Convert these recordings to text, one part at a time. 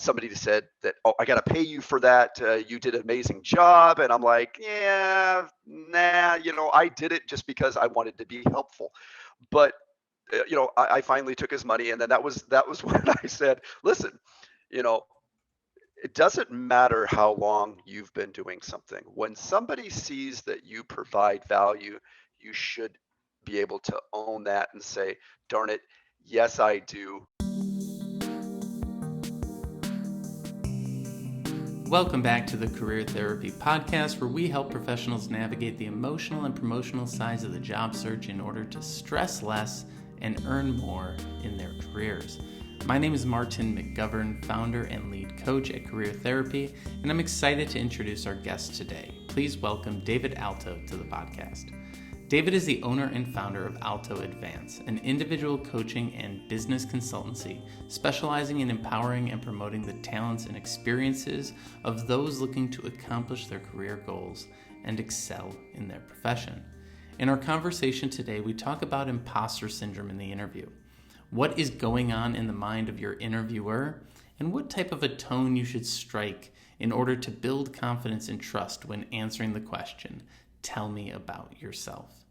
somebody said that, oh, I got to pay you for that. You did an amazing job. And I'm like, yeah, nah, I did it just because I wanted to be helpful. But, I finally took his money. And then that was when I said, listen, you know, it doesn't matter how long you've been doing something. When somebody sees that you provide value, you should be able to own that and say, darn it, yes, I do. Welcome back to the Career Therapy Podcast, where we help professionals navigate the emotional and promotional sides of the job search in order to stress less and earn more in their careers. My name is Martin McGovern, founder and lead coach at Career Therapy, and I'm excited to introduce our guest today. Please welcome David Alto to the podcast. David is the owner and founder of AltoAdvance, an individual coaching and business consultancy specializing in empowering and promoting the talents and experiences of those looking to accomplish their career goals and excel in their profession. In our conversation today, we talk about imposter syndrome in the interview, what is going on in the mind of your interviewer, and what type of a tone you should strike in order to build confidence and trust when answering the question, "Tell me about yourself."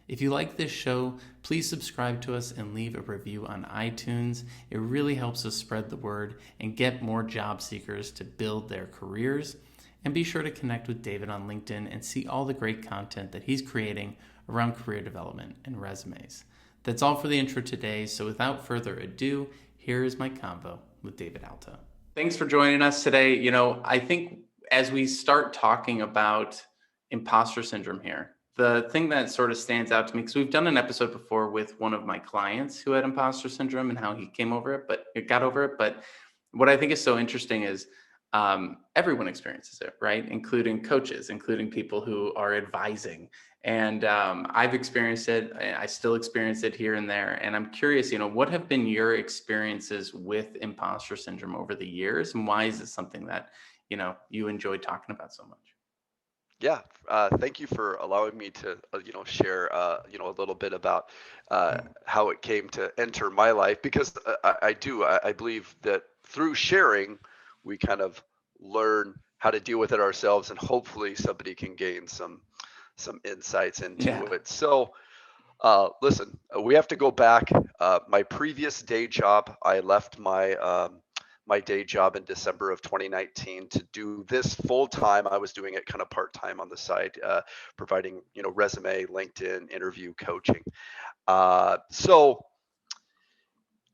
If you like this show, please subscribe to us and leave a review on iTunes. It really helps us spread the word and get more job seekers to build their careers. And be sure to connect with David on LinkedIn and see all the great content that he's creating around career development and resumes. That's all for the intro today. So without further ado, here is my convo with David Alto. Thanks for joining us today. I think as we start talking about imposter syndrome here, the thing that sort of stands out to me, because we've done an episode before with one of my clients who had imposter syndrome and how he got over it. But what I think is so interesting is everyone experiences it, right? Including coaches, including people who are advising. And I've experienced it. I still experience it here and there. And I'm curious, what have been your experiences with imposter syndrome over the years? And why is it something that, you enjoy talking about so much? Yeah, thank you for allowing me to, share, a little bit about how it came to enter my life, because I believe that through sharing, we kind of learn how to deal with it ourselves, and hopefully somebody can gain some insights into it. So, listen, we have to go back. My previous day job, I left my day job in December of 2019 to do this full time. I was doing it kind of part time on the side, providing resume, LinkedIn, interview coaching. So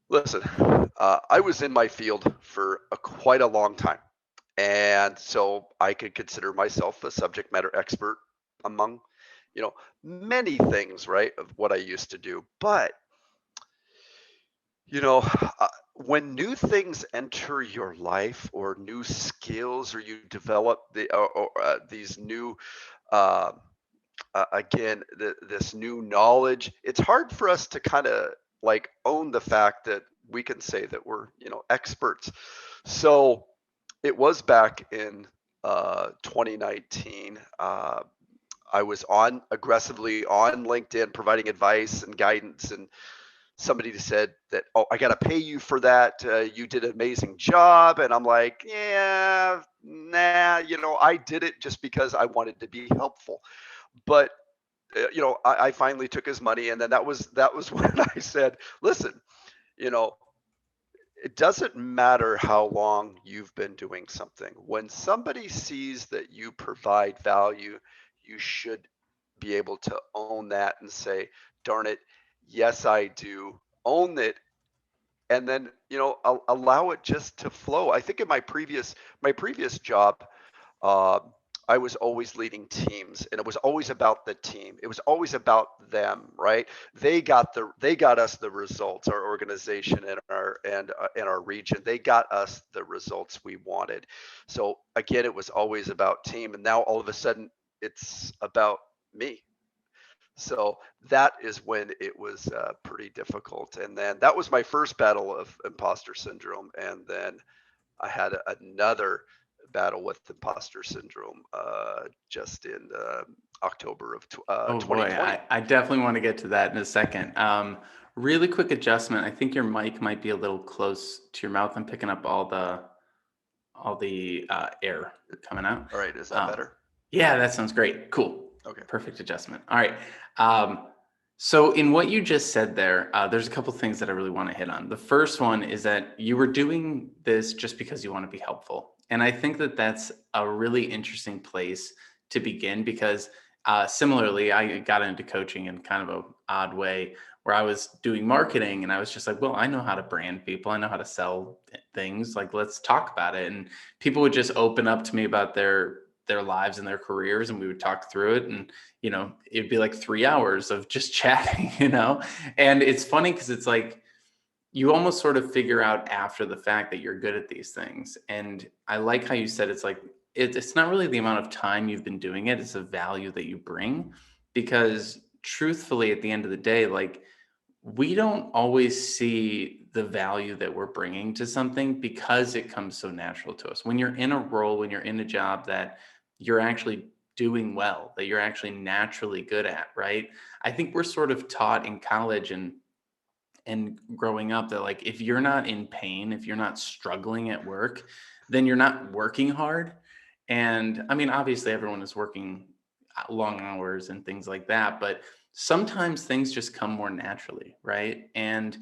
listen, I was in my field for quite a long time, and so I could consider myself a subject matter expert among many things, right, of what I used to do. But you know, when new things enter your life, or new skills, or you develop these new, uh, again, this new knowledge, it's hard for us to kind of like own the fact that we can say that we're, experts. So it was back in 2019. I was aggressively on LinkedIn providing advice and guidance, and somebody said that, oh, I got to pay you for that. You did an amazing job. And I'm like, yeah, nah, I did it just because I wanted to be helpful. But, I finally took his money. And then that was when I said, listen, you know, it doesn't matter how long you've been doing something. When somebody sees that you provide value, you should be able to own that and say, darn it, yes, I do. Own it. And then, allow it just to flow. I think in my previous job, uh, I was always leading teams, and it was always about the team. It was always about them, right? They got us the results. Our organization and our region, they got us the results we wanted. So again, it was always about team, and now all of a sudden it's about me. So that is when it was pretty difficult. And then that was my first battle of imposter syndrome. And then I had another battle with imposter syndrome just in October of Oh boy, 2020. I definitely want to get to that in a second. Really quick adjustment. I think your mic might be a little close to your mouth. I'm picking up all the air coming out. All right. Is that better? Yeah, that sounds great. Cool. Okay. Perfect adjustment. All right. So in what you just said there, there's a couple things that I really want to hit on. The first one is that you were doing this just because you want to be helpful. And I think that that's a really interesting place to begin because similarly, I got into coaching in kind of an odd way where I was doing marketing and I was just like, well, I know how to brand people. I know how to sell things. Like, let's talk about it. And people would just open up to me about their lives and their careers, and we would talk through it. And it'd be like 3 hours of just chatting, and it's funny because it's like you almost sort of figure out after the fact that you're good at these things. And I like how you said it's like it's not really the amount of time you've been doing it, it's a value that you bring. Because truthfully, at the end of the day, like, we don't always see the value that we're bringing to something because it comes so natural to us. When you're in a role, when you're in a job that you're actually doing well, that you're actually naturally good at, right? I think we're sort of taught in college and growing up that, like, if you're not in pain, if you're not struggling at work, then you're not working hard. And I mean, obviously everyone is working long hours and things like that, but sometimes things just come more naturally, right? And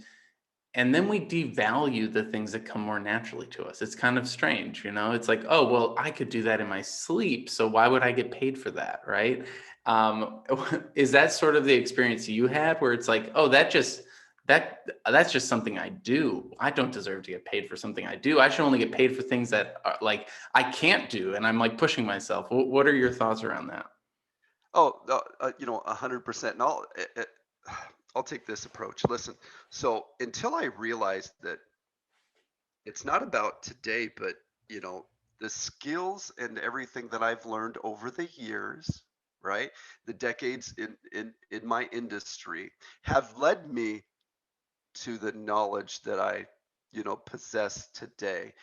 then we devalue the things that come more naturally to us. It's kind of strange, It's like, oh, well, I could do that in my sleep, so why would I get paid for that, right? Um, is that sort of the experience you had, where it's like, oh, that's just something I do. I don't deserve to get paid for something I do. I should only get paid for things that are, like, I can't do, and I'm like pushing myself. What are your thoughts around that? Oh, 100%. And I'll take this approach. Listen, so until I realized that it's not about today, but you know, the skills and everything that I've learned over the years, right? The decades in my industry have led me to the knowledge that I, possess today.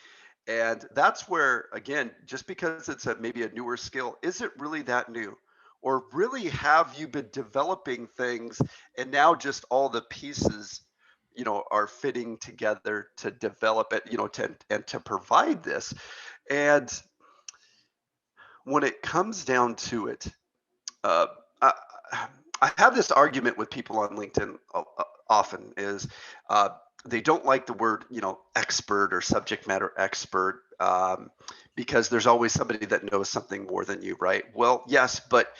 And that's where, again, just because it's maybe a newer skill, is it really that new? Or really have you been developing things and now just all the pieces, are fitting together to develop it, and to provide this. And when it comes down to it, uh, I, I have this argument with people on LinkedIn often is uh, they don't like the word, expert or subject matter expert, because there's always somebody that knows something more than you, right? Well, yes, but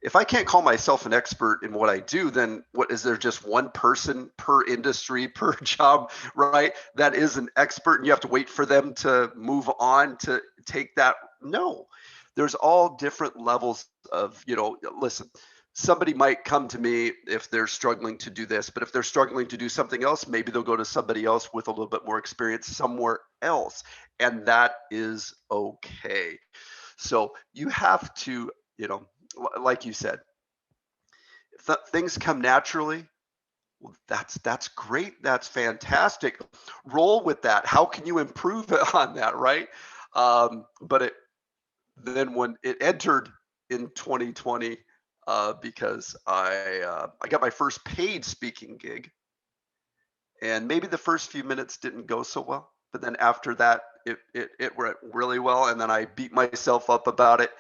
if I can't call myself an expert in what I do, then what is there, just one person per industry, per job, right? That is an expert and you have to wait for them to move on to take that. No, there's all different levels of, listen, somebody might come to me if they're struggling to do this, but if they're struggling to do something else, maybe they'll go to somebody else with a little bit more experience somewhere else. And that is okay. So you have to, like you said, if things come naturally, well, that's great. That's fantastic. Roll with that. How can you improve on that, right? But then when it entered in 2020, because I got my first paid speaking gig, and maybe the first few minutes didn't go so well, but then after that, it went really well, and then I beat myself up about it,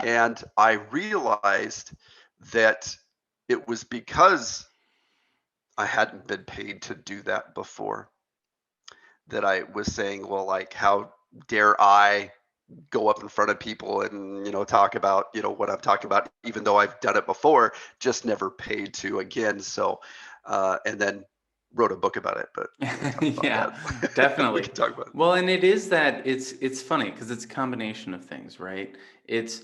and I realized that it was because I hadn't been paid to do that before, that I was saying, well, like, how dare I go up in front of people and, talk about, what I'm talking about, even though I've done it before, just never paid to again. So, and then wrote a book about it, but we can talk about Yeah, that. We definitely. can talk about it. Well, and it is that it's funny because it's a combination of things, right? It's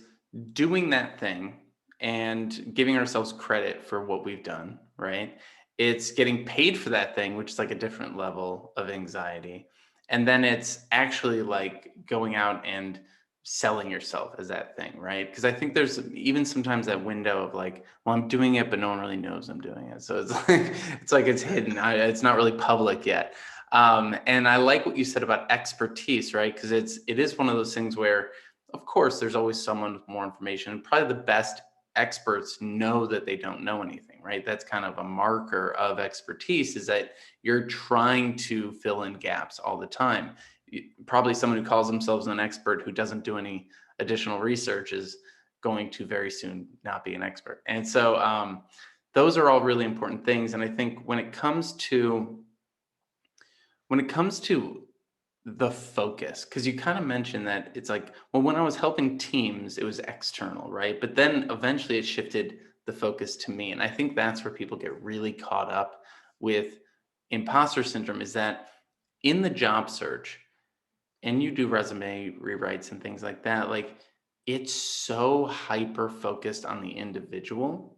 doing that thing and giving ourselves credit for what we've done, right? It's getting paid for that thing, which is like a different level of anxiety. And then it's actually like going out and selling yourself as that thing, right? Because I think there's even sometimes that window of like, well, I'm doing it, but no one really knows I'm doing it. So it's like it's hidden. It's not really public yet. And I like what you said about expertise, right? Because it is one of those things where, of course, there's always someone with more information. Probably the best experts know that they don't know anything, right? That's kind of a marker of expertise, is that you're trying to fill in gaps all the time. probably someone who calls themselves an expert who doesn't do any additional research is going to very soon not be an expert. And so those are all really important things. And I think when it comes to the focus, because you kind of mentioned that it's like, well, when I was helping teams, it was external, right? But then eventually it shifted the focus to me. And I think that's where people get really caught up with imposter syndrome, is that in the job search, and you do resume rewrites and things like that, like it's so hyper focused on the individual,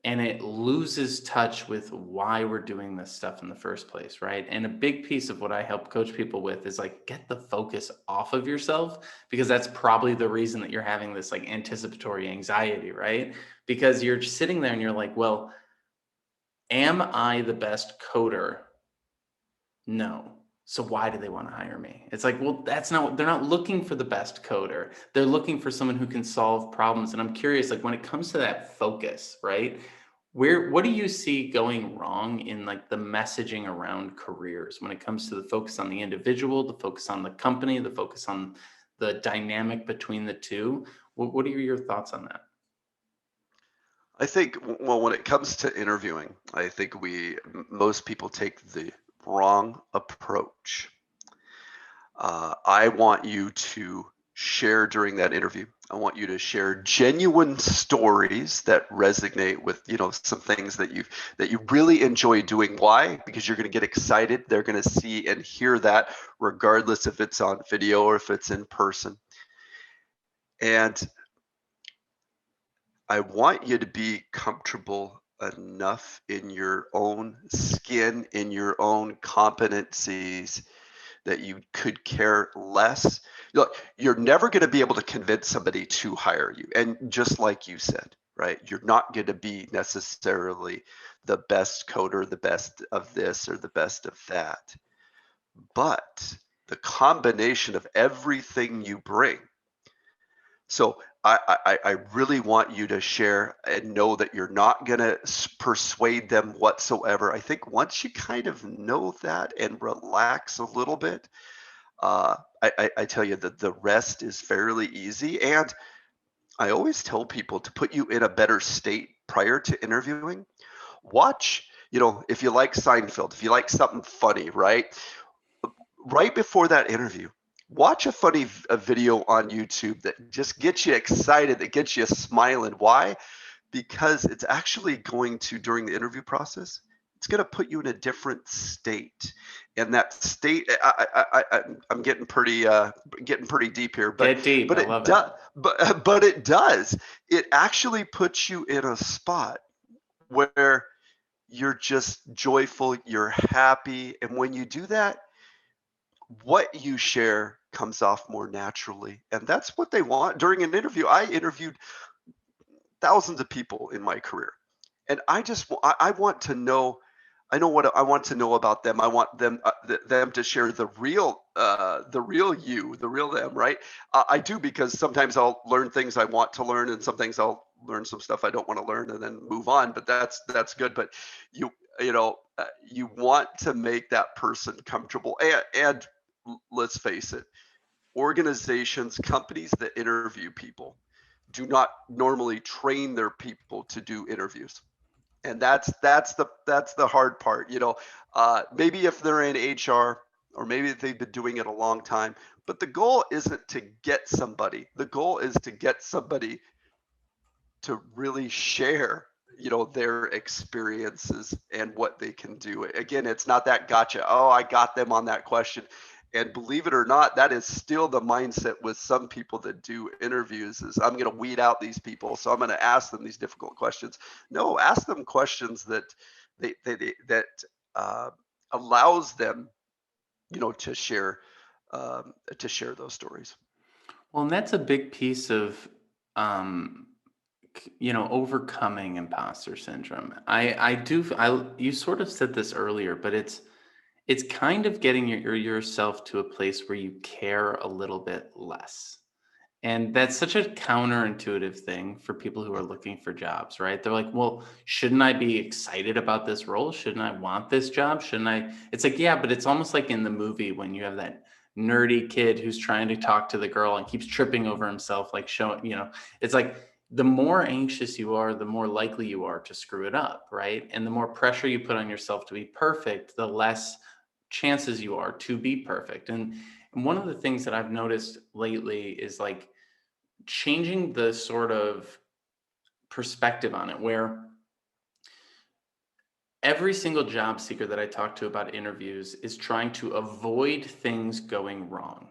and it loses touch with why we're doing this stuff in the first place, right? And a big piece of what I help coach people with is like, get the focus off of yourself, because that's probably the reason that you're having this like anticipatory anxiety, right? Because you're sitting there and you're like, well, am I the best coder? No. So why do they want to hire me? It's like, well, that's not, they're not looking for the best coder. They're looking for someone who can solve problems. And I'm curious, like when it comes to that focus, right? What do you see going wrong in like the messaging around careers when it comes to the focus on the individual, the focus on the company, the focus on the dynamic between the two? What are your thoughts on that? I think, well, when it comes to interviewing, I think most people take the wrong approach. I want you to share during that interview. I want you to share genuine stories that resonate with, some things that you really enjoy doing. Why? Because you're going to get excited. They're going to see and hear that, regardless if it's on video or if it's in person. And I want you to be comfortable enough in your own skin, in your own competencies, that you could care less. Look, you're never going to be able to convince somebody to hire you. And just like you said, right, you're not going to be necessarily the best coder, the best of this or the best of that. But the combination of everything you bring. So I really want you to share and know that you're not going to persuade them whatsoever. I think once you kind of know that and relax a little bit, I tell you that the rest is fairly easy. And I always tell people to put you in a better state prior to interviewing. Watch, if you like Seinfeld, if you like something funny, right before that interview, watch a video on YouTube that just gets you excited, that gets you smiling. Why? Because it's actually going to, during the interview process, it's going to put you in a different state. And that state, I'm getting pretty deep here, Get deep. but I it love it. does, but it does. It actually puts you in a spot where you're just joyful, you're happy, and when you do that, what you share comes off more naturally. And that's what they want during an interview. I interviewed thousands of people in my career, and I want to know. I know what I want to know about them. I want them to share the real you, the real them, right? I do, because sometimes I'll learn things I want to learn, and some things I'll learn some stuff I don't want to learn, and then move on. But that's good. But you want to make that person comfortable, and let's face it, organizations, companies that interview people do not normally train their people to do interviews. And that's the hard part. Maybe if they're in HR, or maybe they've been doing it a long time, but the goal isn't to get somebody. The goal is to get somebody to really share their experiences and what they can do. Again, it's not that gotcha, oh, I got them on that question. And believe it or not, that is still the mindset with some people that do interviews, is I'm going to weed out these people, so I'm going to ask them these difficult questions. No, ask them questions that that allows them to share those stories. Well, and that's a big piece of overcoming imposter syndrome. You sort of said this earlier, but it's kind of getting yourself to a place where you care a little bit less. And that's such a counterintuitive thing for people who are looking for jobs, right? They're like, well, shouldn't I be excited about this role? Shouldn't I want this job? Shouldn't I? It's like, yeah, but it's almost like in the movie when you have that nerdy kid who's trying to talk to the girl and keeps tripping over himself, like showing, it's like the more anxious you are, the more likely you are to screw it up, right? And the more pressure you put on yourself to be perfect, the less chances you are to be perfect. And one of the things that I've noticed lately is like changing the sort of perspective on it, where every single job seeker that I talk to about interviews is trying to avoid things going wrong.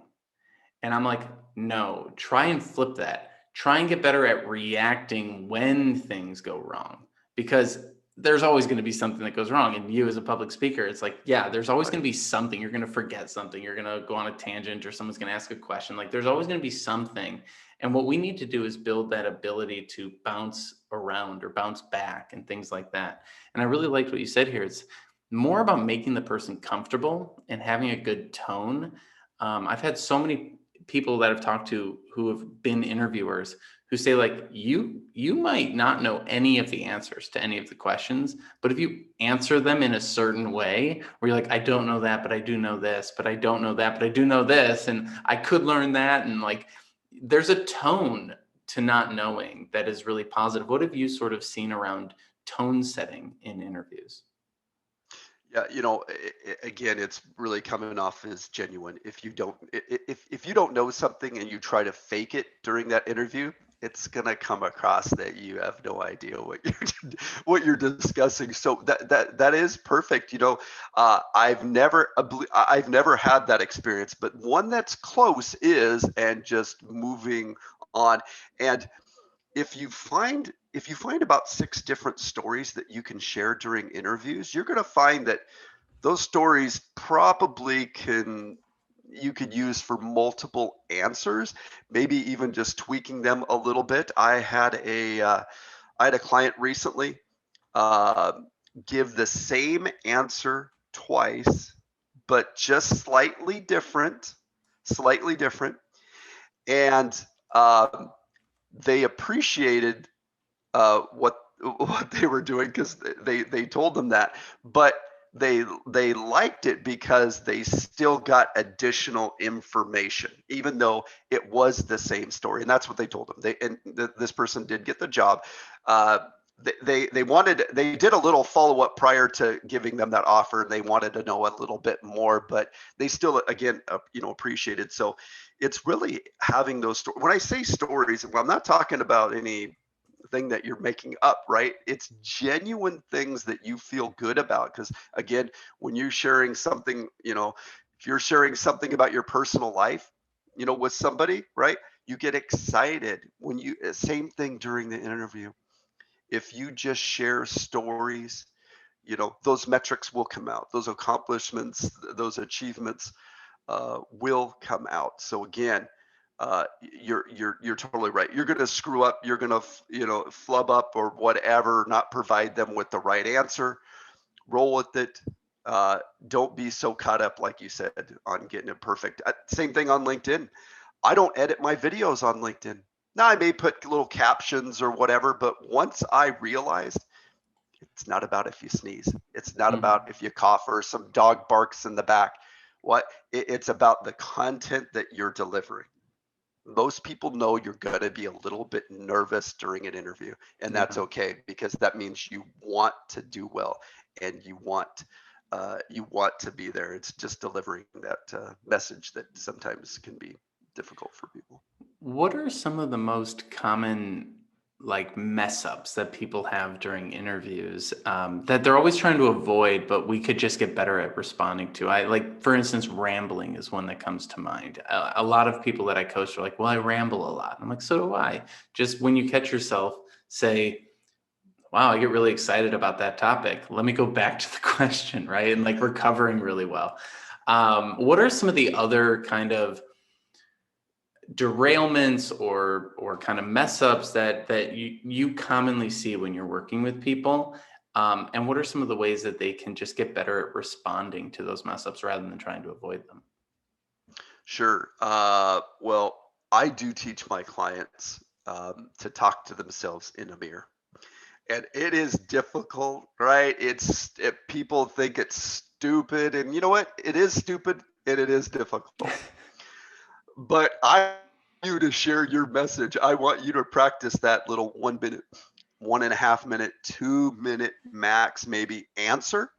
And I'm like, no, try and flip that. Try and get better at reacting when things go wrong, because there's always going to be something that goes wrong. And you as a public speaker, it's like, yeah, there's always going to be something. You're going to forget something. You're going to go on a tangent, or someone's going to ask a question. Like, there's always going to be something. And what we need to do is build that ability to bounce around or bounce back and things like that. And I really liked what you said here. It's more about making the person comfortable and having a good tone. I've had so many people that I've talked to who have been interviewers who say, like, you might not know any of the answers to any of the questions, but if you answer them in a certain way where you're like, I don't know that, but I do know this, but I don't know that, but I do know this, and I could learn that, and like, there's a tone to not knowing that is really positive. What have you sort of seen around tone setting in interviews? Yeah, again, it's really coming off as genuine. If you don't, if you don't know something and you try to fake it during that interview, it's gonna come across that you have no idea what you're what you're discussing. So that is perfect. I've never had that experience, but one that's close is, and just moving on. And if you find about 6 different stories that you can share during interviews, you're going to find that those stories probably you could use for multiple answers, maybe even just tweaking them a little bit. I had a client recently uh, give the same answer twice, but just slightly different, and they appreciated what they were doing, because they told them that, but they liked it because they still got additional information, even though it was the same story. And that's what they told them. This person did get the job. uh, they did a little follow-up prior to giving them that offer, and they wanted to know a little bit more, but they still, again, appreciated. So it's really having those stories. When I say stories, well, I'm not talking about any thing that you're making up, right? It's genuine things that you feel good about. Because again, when you're sharing something, if you're sharing something about your personal life, with somebody, right? You get excited when same thing during the interview. If you just share stories, those metrics will come out, those accomplishments, those achievements will come out. So again, you're totally right. You're going to screw up. You're going to flub up or whatever. Not provide them with the right answer. Roll with it. Don't be so caught up, like you said, on getting it perfect. Same thing on LinkedIn. I don't edit my videos on LinkedIn. Now I may put little captions or whatever, but once I realized it's not about if you sneeze, it's not Mhm. about if you cough or some dog barks in the back. It's about the content that you're delivering. Most people know you're going to be a little bit nervous during an interview, and that's Yeah. okay, because that means you want to do well, and you want to be there. It's just delivering that message that sometimes can be difficult for people. What are some of the most common like mess ups that people have during interviews, that they're always trying to avoid, but we could just get better at responding to? I like, for instance, rambling is one that comes to mind. A lot of people that I coach are like, well, I ramble a lot. I'm like, so do I. Just when you catch yourself, say, wow, I get really excited about that topic. Let me go back to the question, right? And like recovering really well. What are some of the other kind of derailments or kind of mess ups that you commonly see when you're working with people, and what are some of the ways that they can just get better at responding to those mess ups rather than trying to avoid them? Sure. Well, I do teach my clients to talk to themselves in a mirror, and it is difficult, right? People think it's stupid, and you know what? It is stupid, and it is difficult. but I want you to share your message. I want you to practice that little 1 minute, 1.5 minute, 2 minute max, maybe answer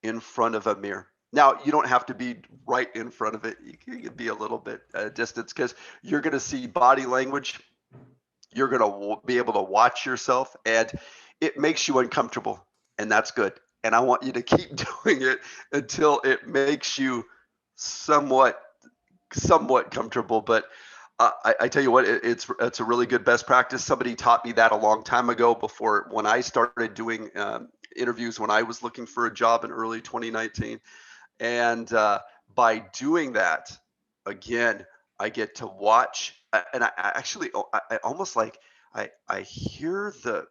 in front of a mirror. Now, you don't have to be right in front of it. You can be a little bit distance, because you're going to see body language. You're going to be able to watch yourself, and it makes you uncomfortable, and that's good. And I want you to keep doing it until it makes you somewhat comfortable. But I tell you what, it's a really good best practice. Somebody taught me that a long time ago, before, when I started doing interviews when I was looking for a job in early 2019. And by doing that, again, I get to watch, and I actually, I almost like, I hear the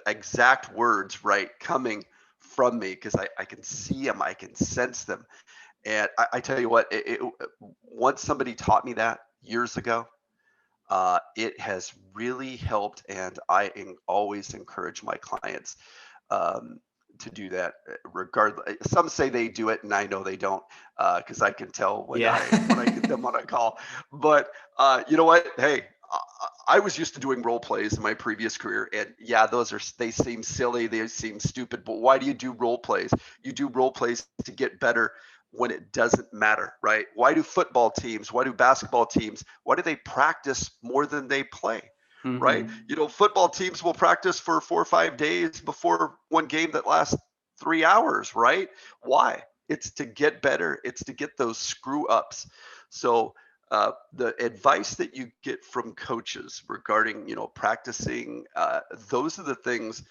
exact words, right, coming from me, because I can see them, I can sense them. And I tell you what, once somebody taught me that years ago, it has really helped, and always encourage my clients um, to do that. Regardless, some say they do it, and I know they don't, because I can tell when Yeah. I get them on a call. But you know what? Hey, I was used to doing role plays in my previous career, and yeah, they seem silly, they seem stupid. But why do you do role plays? You do role plays to get better when it doesn't matter, right? Why do football teams? Why do basketball teams? Why do they practice more than they play? Right? Hmm. Football teams will practice for 4 or 5 days before one game that lasts 3 hours, right? Why? It's to get better. It's to get those screw ups. So the advice that you get from coaches regarding, practicing, those are the things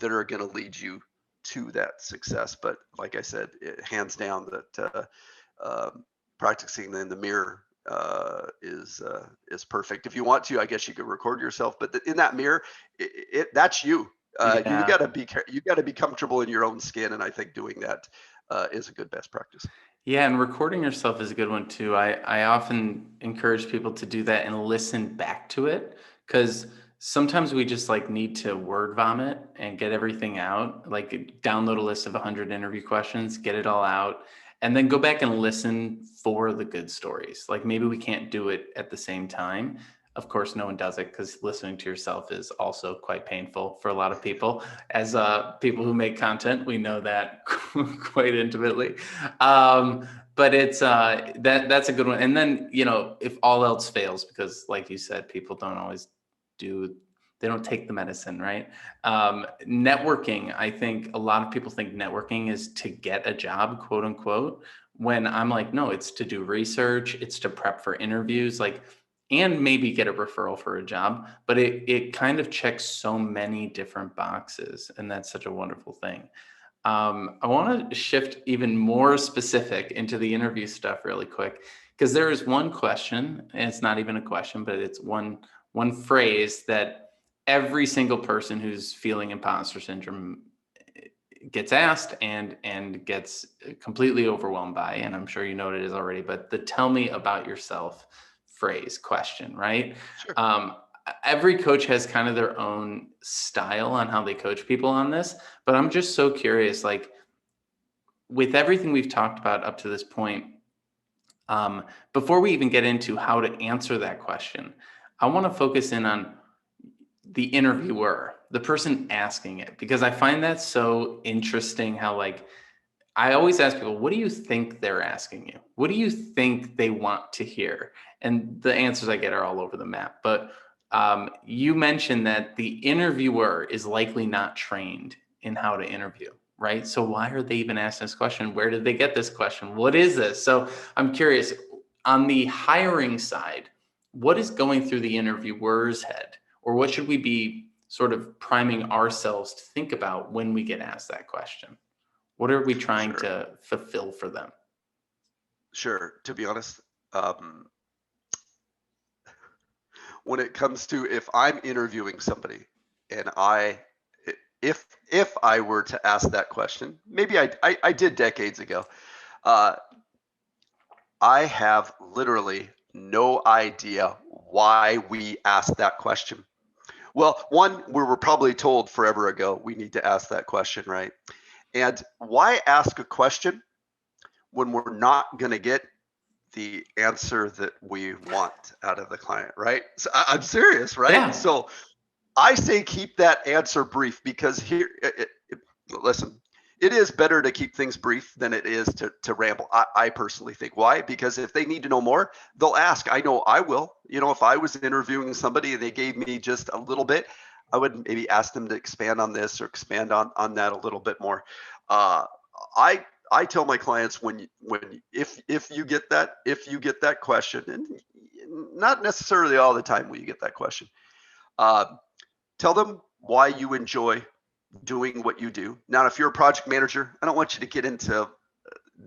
that are going to lead you to that success. But like I said, hands down, that practicing in the mirror is perfect. If you want to, I guess you could record yourself, but in that mirror, that's you. You Yeah. got to be comfortable in your own skin, and I think doing that is a good best practice. Yeah, and recording yourself is a good one too. I often encourage people to do that and listen back to it, because sometimes we just like need to word vomit and get everything out, like download a list of 100 interview questions, get it all out, and then go back and listen for the good stories. Like maybe we can't do it at the same time. Of course, no one does it, because listening to yourself is also quite painful for a lot of people. As people who make content, we know that quite intimately. But it's that's a good one. And then, if all else fails, because like you said, people don't always they don't take the medicine, right? Networking, I think a lot of people think networking is to get a job, quote unquote, when I'm like, no, it's to do research, it's to prep for interviews, like, and maybe get a referral for a job. But it kind of checks so many different boxes, and that's such a wonderful thing. I want to shift even more specific into the interview stuff really quick, because there is one question, and it's not even a question, but it's one phrase that every single person who's feeling imposter syndrome gets asked and gets completely overwhelmed by, and I'm sure you know what it is already, but the "tell me about yourself" phrase question, right? Sure. Um, every coach has kind of their own style on how they coach people on this, but I'm just so curious, like, with everything we've talked about up to this point, before we even get into how to answer that question, I want to focus in on the interviewer, the person asking it, because I find that so interesting how, like, I always ask people, what do you think they're asking you? What do you think they want to hear? And the answers I get are all over the map. But you mentioned that the interviewer is likely not trained in how to interview, right? So why are they even asking this question? Where did they get this question? What is this? So I'm curious, on the hiring side, what is going through the interviewer's head? Or what should we be sort of priming ourselves to think about when we get asked that question? What are we trying Sure. to fulfill for them? Sure. To be honest, um, when it comes to, if I'm interviewing somebody, and if I were to ask that question, maybe I did decades ago. Uh, I have literally no idea why we asked that question. Well, one, we were probably told forever ago we need to ask that question, right? And why ask a question when we're not going to get the answer that we want out of the client, right? So I'm serious, right? Yeah. So I say keep that answer brief because here, listen, it is better to keep things brief than it is to ramble. I personally think. Why? Because if they need to know more, they'll ask. I know I will. If I was interviewing somebody and they gave me just a little bit, I would maybe ask them to expand on this or expand on that a little bit more. Uh, I tell my clients if you get that question, and not necessarily all the time when you get that question, uh, tell them why you enjoy doing what you do. Now, if you're a project manager, I don't want you to get into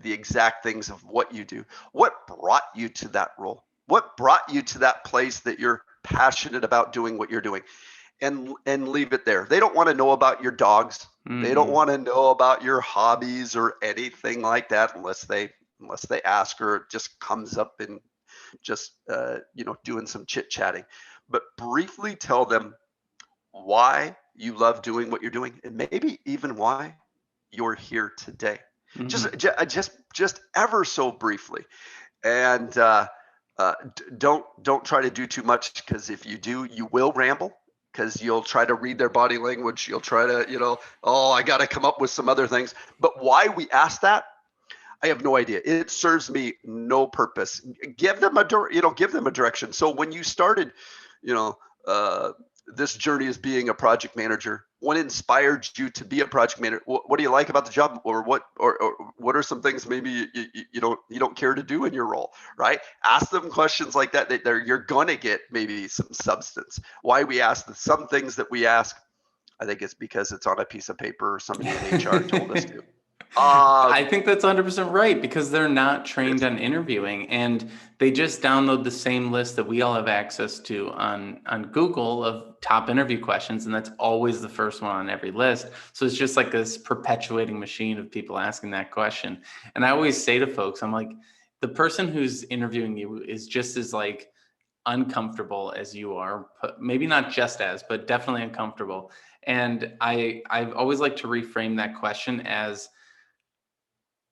the exact things of what you do. What brought you to that role? What brought you to that place that you're passionate about doing what you're doing? And leave it there. They don't want to know about your dogs. They don't want to know about your hobbies or anything like that unless they ask, or it just comes up in just doing some chit chatting. But briefly tell them why you love doing what you're doing, and maybe even why you're here today. Just ever so briefly, and don't try to do too much, because if you do, you will ramble. Because you'll try to read their body language. You'll try to, oh, I got to come up with some other things. But why we ask that, I have no idea. It serves me no purpose. Give them a direction. So when you started, you know, uh, this journey as being a project manager, what inspired you to be a project manager? What do you like about the job, or what are some things maybe you don't care to do in your role, right? Ask them questions like that. You're gonna get maybe some substance. Why we ask some things that we ask, I think it's because it's on a piece of paper or somebody in HR told us to. I think that's 100% right, because they're not trained It's on interviewing, and they just download the same list that we all have access to on Google of top interview questions, and that's always the first one on every list. So it's just like this perpetuating machine of people asking that question. And I always say to folks, I'm like, the person who's interviewing you is just as like uncomfortable as you are, maybe not just as, but definitely uncomfortable. And I've always liked to reframe that question as,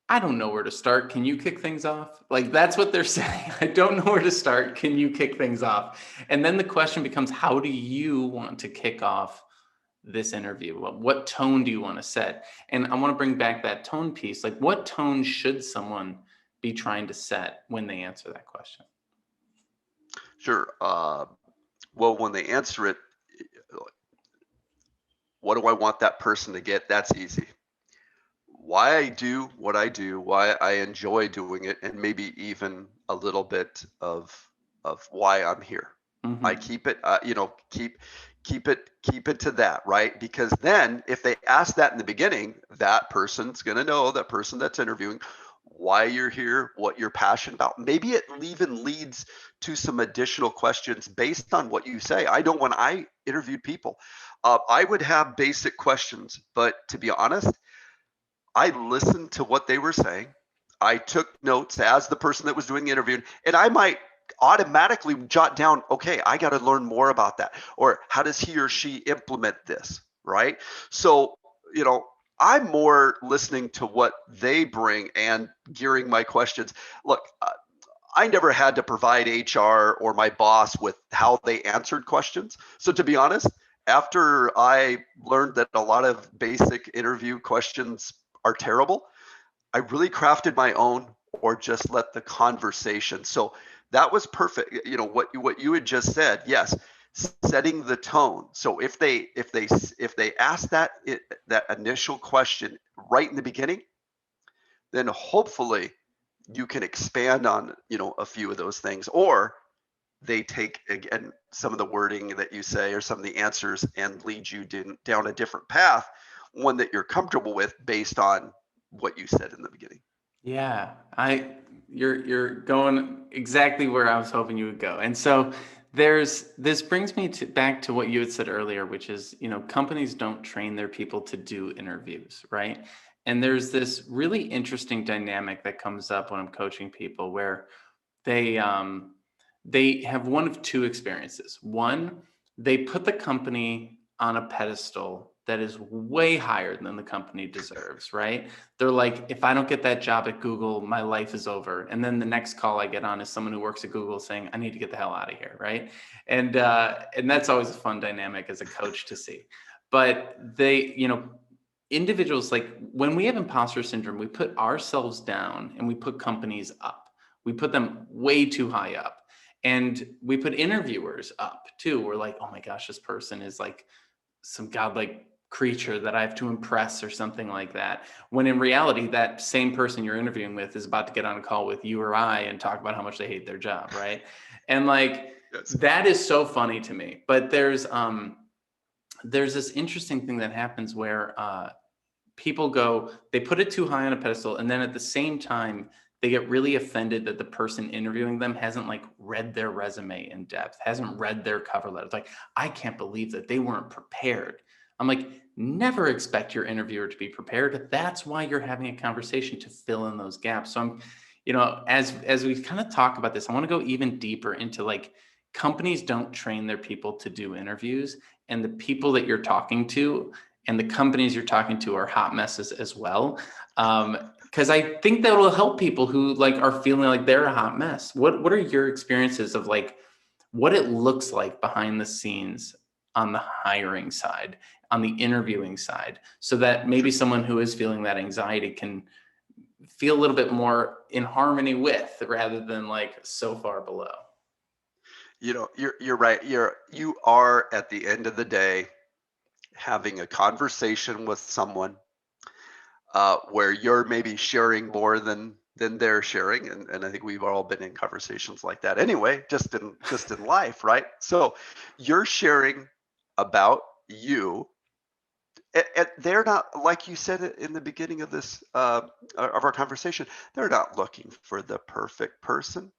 I don't know where to start. Can you kick things off? Like, that's what they're saying. I don't know where to start. Can you kick things off? And then the question becomes, how do you want to kick off this interview? What tone do you want to set? And I want to bring back that tone piece. Like, what tone should someone be trying to set when they answer that question? Sure. Well, when they answer it, what do I want that person to get? That's easy. Why I do what I do, why I enjoy doing it, and maybe even a little bit of why I'm here. I Mm-hmm. keep it, keep it to that, right? Because then if they ask that in the beginning, that person's gonna know, that person that's interviewing, why you're here, what you're passionate about. Maybe it even leads to some additional questions based on what you say. I know when I interviewed people, I would have basic questions, but to be honest, I listened to what they were saying. I took notes as the person that was doing the interview, and I might automatically jot down, okay, I got to learn more about that. Or how does he or she implement this, right? So, I'm more listening to what they bring and gearing my questions. Look, I never had to provide HR or my boss with how they answered questions. So to be honest, after I learned that a lot of basic interview questions are terrible, I really crafted my own, or just let the conversation. So that was perfect. What you had just said. Yes, setting the tone. So if they ask that initial question right in the beginning, then hopefully you can expand on a few of those things, or they take again some of the wording that you say or some of the answers and lead you down a different path, one that you're comfortable with based on what you said in the beginning. Yeah, you're going exactly where I was hoping you would go. And so this brings me back to what you had said earlier, which is, companies don't train their people to do interviews, right? And there's this really interesting dynamic that comes up when I'm coaching people where they they have one of two experiences. One, they put the company on a pedestal that is way higher than the company deserves, right? They're like, if I don't get that job at Google, my life is over. And then the next call I get on is someone who works at Google saying, I need to get the hell out of here, right? And that's always a fun dynamic as a coach to see. But individuals, like when we have imposter syndrome, we put ourselves down and we put companies up. We put them way too high up. And we put interviewers up too. We're like, oh my gosh, this person is like some godlike creature that I have to impress or something like that. When in reality, that same person you're interviewing with is about to get on a call with you or I and talk about how much they hate their job, right? And like, Yes. that is so funny to me. But there's this interesting thing that happens where people they put it too high on a pedestal, and then at the same time, they get really offended that the person interviewing them hasn't like read their resume in depth, hasn't read their cover letter. It's like, I can't believe that they weren't prepared. I'm like, never expect your interviewer to be prepared. That's why you're having a conversation, to fill in those gaps. So I'm, as we kind of talk about this, I want to go even deeper into like, companies don't train their people to do interviews, and the people that you're talking to and the companies you're talking to are hot messes as well. Because I think that will help people who like are feeling like they're a hot mess. What are your experiences of like what it looks like behind the scenes on the hiring side, on the interviewing side, so that maybe someone who is feeling that anxiety can feel a little bit more in harmony with, rather than like so far below? You're right. You are, at the end of the day, having a conversation with someone where you're maybe sharing more than they're sharing, and I think we've all been in conversations like that anyway, just in life, right? So you're sharing about you, and they're not, like you said in the beginning of this of our conversation, they're not looking for the perfect person.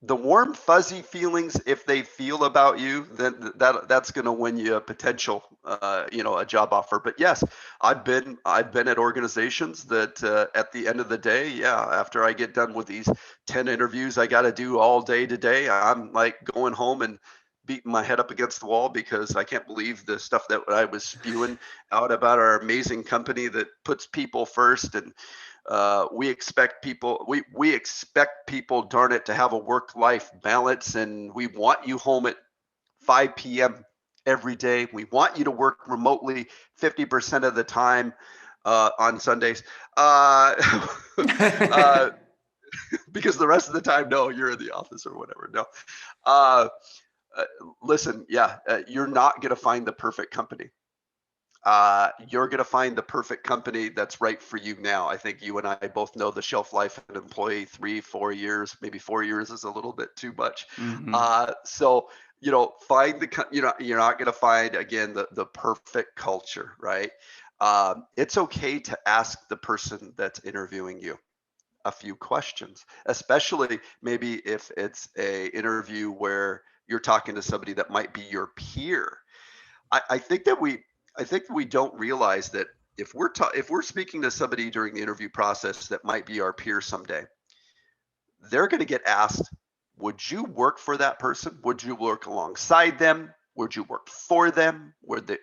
The warm fuzzy feelings, if they feel about you, then that's going to win you a potential a job offer. But yes, I've been at organizations that at the end of the day, yeah, after I get done with these 10 interviews I got to do all day today, I'm like going home and beating my head up against the wall because I can't believe the stuff that I was spewing out about our amazing company that puts people first. And we expect people, darn it, to have a work-life balance, and we want you home at 5 p.m. every day. We want you to work remotely 50% of the time on Sundays, because the rest of the time, no, you're in the office or whatever. No, listen, yeah, you're not going to find the perfect company. You're going to find the perfect company that's right for you now. I think you and I both know the shelf life of an employee, 3-4 years, maybe 4 years is a little bit too much. Mm-hmm. So, find you're not going to find, again, the perfect culture, right? It's okay to ask the person that's interviewing you a few questions, especially maybe if it's a interview where you're talking to somebody that might be your peer. I think we don't realize that if we're speaking to somebody during the interview process that might be our peer someday, they're going to get asked, would you work for that person? Would you work alongside them? Would you work for them? Would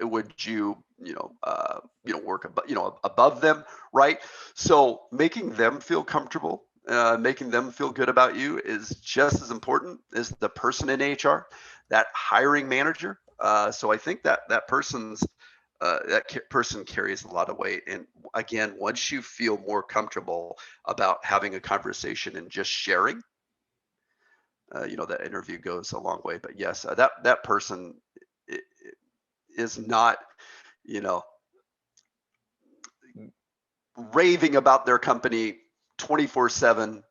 you work above them, right? So making them feel comfortable, making them feel good about you is just as important as the person in HR, that hiring manager. So I think that person carries a lot of weight. And again, once you feel more comfortable about having a conversation and just sharing, that interview goes a long way. But yes, that person is not, raving about their company 24/7.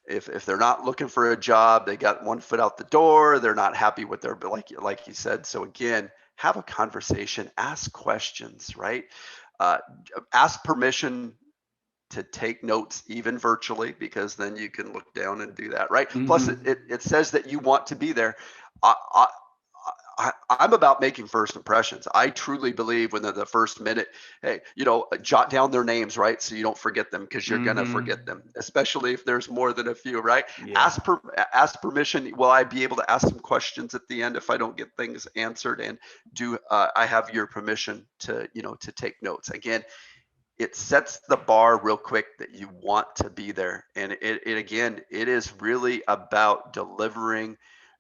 If they're not looking for a job, they got one foot out the door, they're not happy with their, like you said. So again, have a conversation, ask questions, right? Ask permission to take notes, even virtually, because then you can look down and do that, right? Mm-hmm. Plus, it says that you want to be there. I, I'm about making first impressions. I truly believe within the first minute, hey, jot down their names, right? So you don't forget them, because you're going to forget them, especially if there's more than a few, right? Yeah. Ask permission. Will I be able to ask some questions at the end if I don't get things answered? And do I have your permission to, to take notes? Again, it sets the bar real quick that you want to be there. And it is really about delivering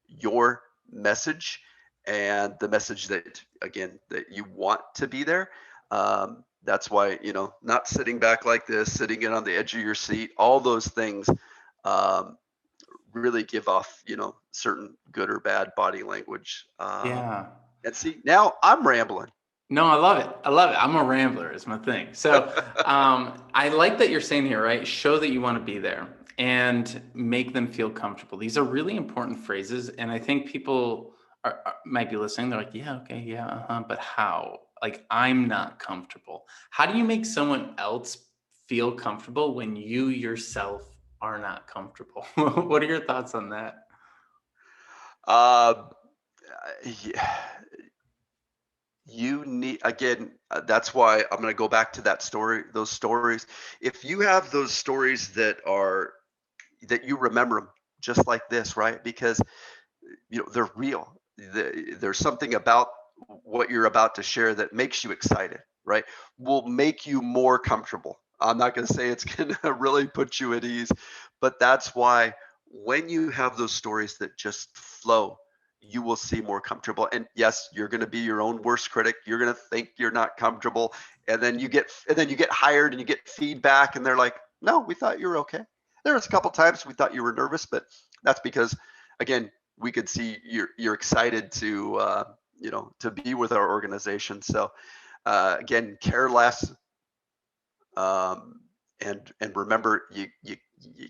your message, and the message that, again, that you want to be there. That's why, not sitting back like this, sitting in on the edge of your seat, all those things um, really give off, certain good or bad body language. Yeah. And see, now I'm rambling. No, I love it. I love it. I'm a rambler is my thing. So I like that you're saying here, right? Show that you want to be there and make them feel comfortable. These are really important phrases. And I think people might be listening. They're like, yeah, okay, yeah, but how? Like, I'm not comfortable. How do you make someone else feel comfortable when you yourself are not comfortable? What are your thoughts on that? Yeah. You need, again, that's why I'm going to go back to those stories. If you have those stories that you remember them just like this, right? Because they're real. There's something about what you're about to share that makes you excited, right? Will make you more comfortable. I'm not going to say it's going to really put you at ease, but that's why when you have those stories that just flow, you will see more comfortable. And yes, you're going to be your own worst critic. You're going to think you're not comfortable, and then you get hired and you get feedback, and they're like, "No, we thought you were okay." There was a couple times we thought you were nervous, but that's because, again, we could see you're excited to to be with our organization. So again, care less, and remember, you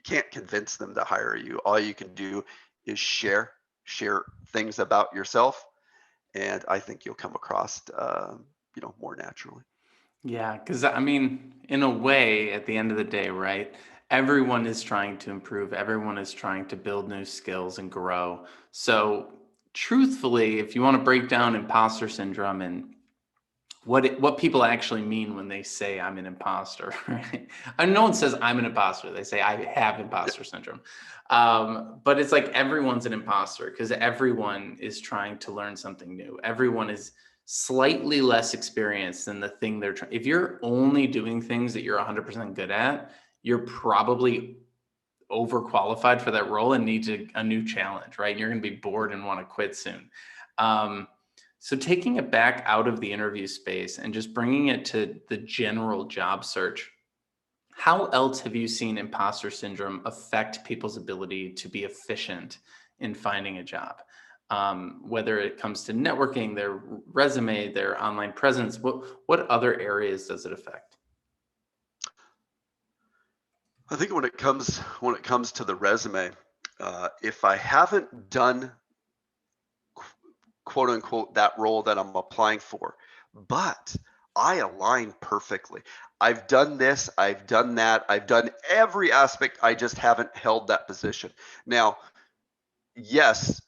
can't convince them to hire you. All you can do is share things about yourself, and I think you'll come across more naturally. Yeah, because I mean, in a way, at the end of the day, right? Everyone is trying to improve. Everyone is trying to build new skills and grow. So, truthfully, if you want to break down imposter syndrome and what people actually mean when they say I'm an imposter, right? And no one says I'm an imposter. They say I have imposter syndrome. But it's like everyone's an imposter because everyone is trying to learn something new. Everyone is slightly less experienced than the thing they're trying. If you're only doing things that you're 100% good at, you're probably overqualified for that role and needs a new challenge, right? You're going to be bored and want to quit soon. Um, so taking it back out of the interview space and just bringing it to the general job search, how else have you seen imposter syndrome affect people's ability to be efficient in finding a job? Whether it comes to networking, their resume, their online presence, what other areas does it affect? I think when it comes to the resume, if I haven't done quote unquote that role that I'm applying for, but I align perfectly. I've done this, I've done that, I've done every aspect. I just haven't held that position. Now, yes,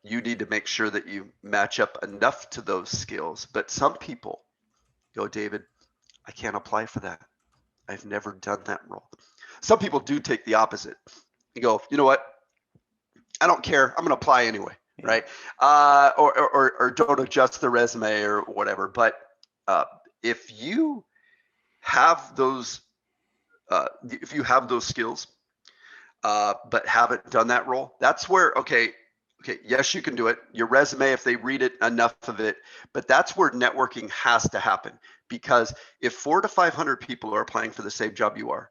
you need to make sure that you match up enough to those skills. But some people go, David, I can't apply for that. I've never done that role. Some people do take the opposite. You go, you know what? I don't care. I'm going to apply anyway, Yeah. right? Or don't adjust the resume or whatever. But uh, if you have those, skills, but haven't done that role, that's where okay, yes, you can do it. Your resume, if they read it, enough of it, but that's where networking has to happen. Because if 400 to 500 people are applying for the same job you are,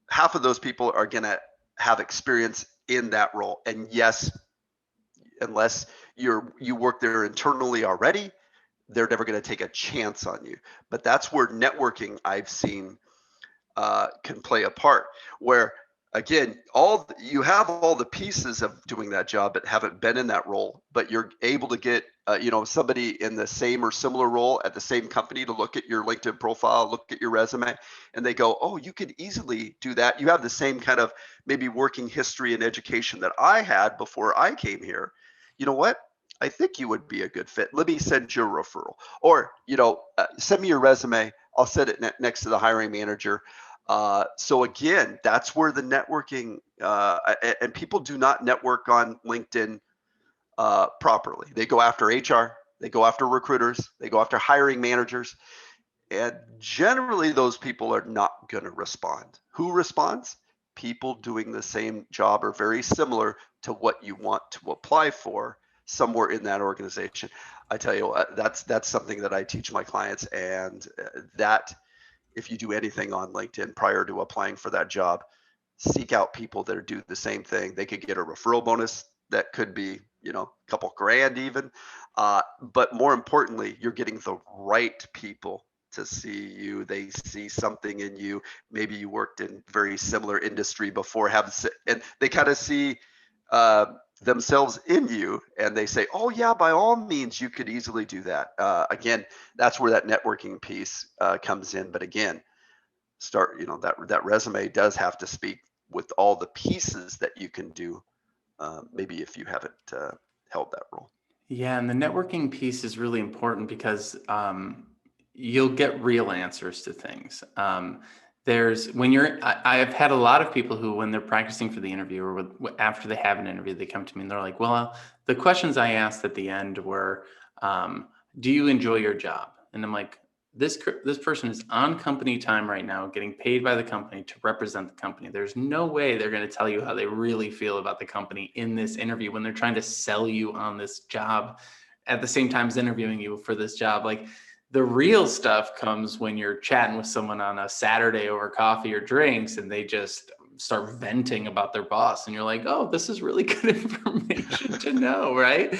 half of those people are going to have experience in that role. And yes, unless you work there internally already, they're never going to take a chance on you. But that's where networking, I've seen, can play a part. Where, again, you have all the pieces of doing that job, but haven't been in that role. But you're able to get somebody in the same or similar role at the same company to look at your LinkedIn profile, look at your resume, and they go, "Oh, you could easily do that. You have the same kind of maybe working history and education that I had before I came here. you know what? I think you would be a good fit. Let me send you a referral. Or, send me your resume. I'll set it next to the hiring manager. So again, that's where the networking, and people do not network on LinkedIn properly. They go after HR, they go after recruiters, they go after hiring managers, and generally those people are not going to respond. Who responds? People doing the same job or very similar to what you want to apply for somewhere in that organization. I tell you, that's something that I teach my clients, and that if you do anything on LinkedIn prior to applying for that job, seek out people that do the same thing. They could get a referral bonus that could be, a couple grand even. But more importantly, you're getting the right people to see you. They see something in you. Maybe you worked in very similar industry before, and they kind of see themselves in you, and they say, "Oh yeah, by all means, you could easily do that." Again, that's where that networking piece comes in. But again, that resume does have to speak with all the pieces that you can do. Maybe if you haven't held that role. Yeah, and the networking piece is really important because you'll get real answers to things. I've had a lot of people who, when they're practicing for the interview or after they have an interview, they come to me and they're like, well, the questions I asked at the end were, do you enjoy your job? And I'm like, this person is on company time right now, getting paid by the company to represent the company. There's no way they're going to tell you how they really feel about the company in this interview when they're trying to sell you on this job at the same time as interviewing you for this job. Like, the real stuff comes when you're chatting with someone on a Saturday over coffee or drinks and they just start venting about their boss, and you're like, oh, this is really good information to know, right?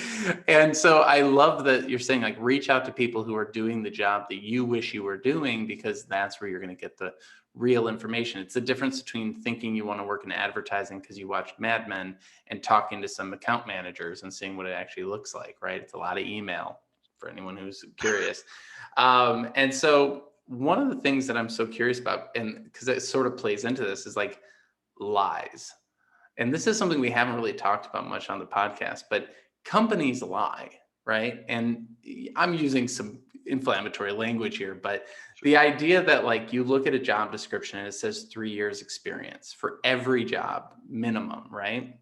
And so I love that you're saying, like, reach out to people who are doing the job that you wish you were doing, because that's where you're going to get the real information. It's the difference between thinking you want to work in advertising because you watched Mad Men and talking to some account managers and seeing what it actually looks like, right? It's a lot of email for anyone who's curious. And so one of the things that I'm so curious about, and because it sort of plays into this, is like lies. And this is something we haven't really talked about much on the podcast, but companies lie, right? And I'm using some inflammatory language here, but the idea that, like, you look at a job description and it says 3 years experience for every job minimum, right?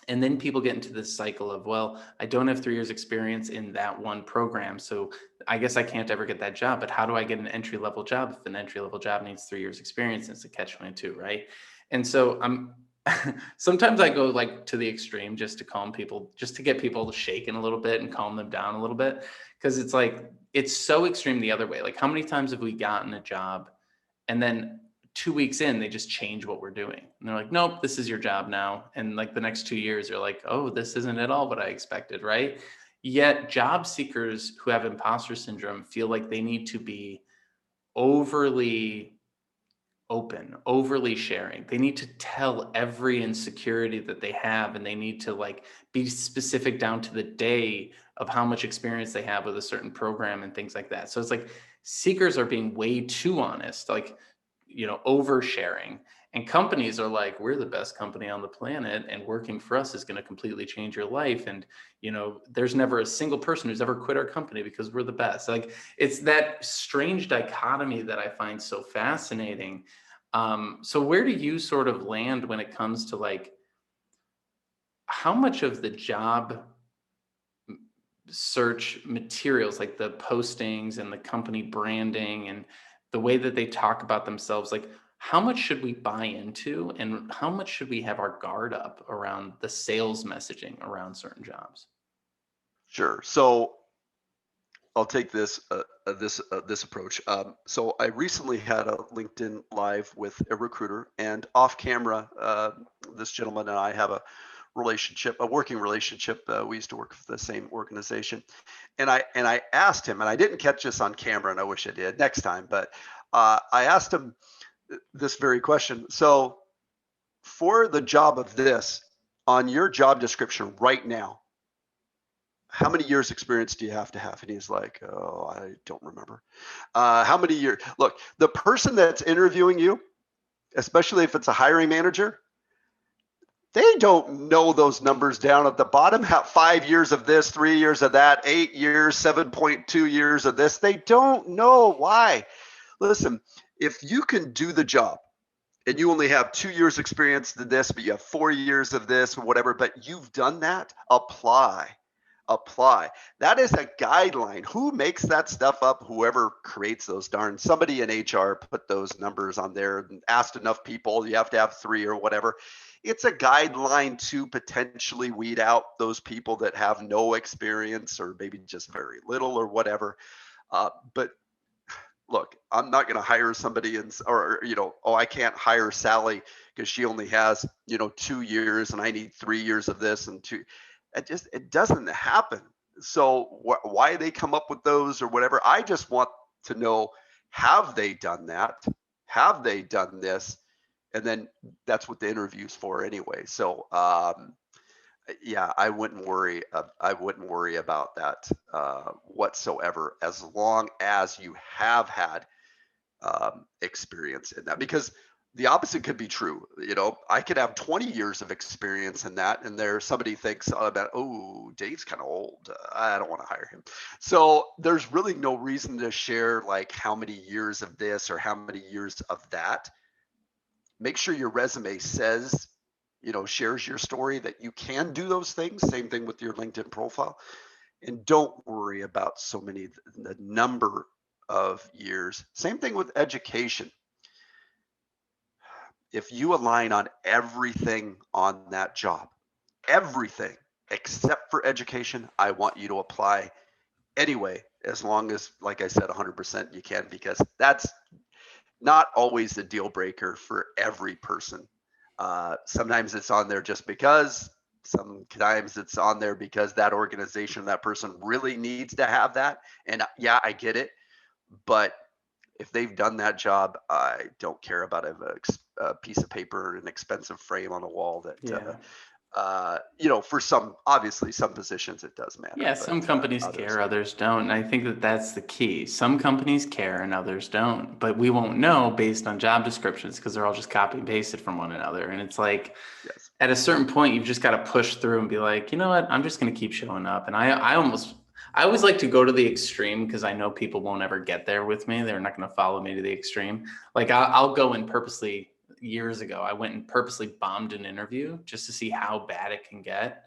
And then people get into this cycle of, well, I don't have 3 years experience in that one program, so I guess I can't ever get that job. But how do I get an entry level job if an entry level job needs 3 years experience? It's a catch-22, right? And so I'm sometimes I go like to the extreme just to calm people, just to get people shaken a little bit and calm them down a little bit. Cause it's like, it's so extreme the other way. Like, how many times have we gotten a job and then 2 weeks in, they just change what we're doing? And they're like, nope, this is your job now. And like the next 2 years, you're like, oh, this isn't at all what I expected, right? Yet job seekers who have imposter syndrome feel like they need to be overly open, overly sharing. They need to tell every insecurity that they have, and they need to, like, be specific down to the day of how much experience they have with a certain program and things like that. So it's like seekers are being way too honest, like, oversharing. And companies are like, we're the best company on the planet, and working for us is going to completely change your life. And, there's never a single person who's ever quit our company because we're the best. Like, it's that strange dichotomy that I find so fascinating. So where do you sort of land when it comes to, like, how much of the job search materials, like the postings and the company branding and the way that they talk about themselves, like, how much should we buy into, and how much should we have our guard up around the sales messaging around certain jobs? Sure. So I'll take this approach. So I recently had a LinkedIn live with a recruiter, and off camera, this gentleman and I have a working relationship. We used to work for the same organization, and I asked him, and I didn't catch this on camera, and I wish I did next time, but I asked him this very question. So, for the job of this, on your job description right now, how many years experience do you have to have? And he's like, oh, I don't remember. How many years? Look, the person that's interviewing you, especially if it's a hiring manager, They don't know those numbers down at the bottom. 5 years of this, 3 years of that, 8 years, 7.2 years of this. They don't know why. Listen, if you can do the job and you only have 2 years experience in this, but you have 4 years of this or whatever, but you've done that, apply. That is a guideline. Who makes that stuff up? Whoever creates those somebody in HR put those numbers on there and asked enough people, you have to have 3 or whatever. It's a guideline to potentially weed out those people that have no experience or maybe just very little or whatever. But look, I'm not going to hire somebody I can't hire Sally because she only has, 2 years and I need 3 years of this and two. It doesn't happen. So why they come up with those or whatever, I just want to know, have they done that? Have they done this? And then that's what the interview's for anyway. So yeah, I wouldn't worry about that whatsoever, as long as you have had experience in that, because the opposite could be true. I could have 20 years of experience in that, and somebody thinks about, oh, Dave's kind of old. I don't want to hire him. So there's really no reason to share like how many years of this or how many years of that. Make sure your resume says, shares your story that you can do those things. Same thing with your LinkedIn profile. And don't worry about the number of years. Same thing with education. If you align on everything on that job, everything except for education, I want you to apply anyway, as long as, like I said, 100% you can, because that's not always a deal breaker for every person. Sometimes it's on there just because, sometimes it's on there because that organization, that person really needs to have that. And yeah, I get it. But if they've done that job, I don't care about a piece of paper, an expensive frame on a wall that, for obviously some positions it does matter. Yeah, some companies care, others don't. And I think that that's the key. Some companies care and others don't, but we won't know based on job descriptions because they're all just copy and pasted from one another. And it's like, yes, at a certain point, you've just got to push through and be like, you know what, I'm just going to keep showing up. And I always like to go to the extreme because I know people won't ever get there with me. They're not going to follow me to the extreme. Like I'll go and purposely, years ago, I went and purposely bombed an interview just to see how bad it can get.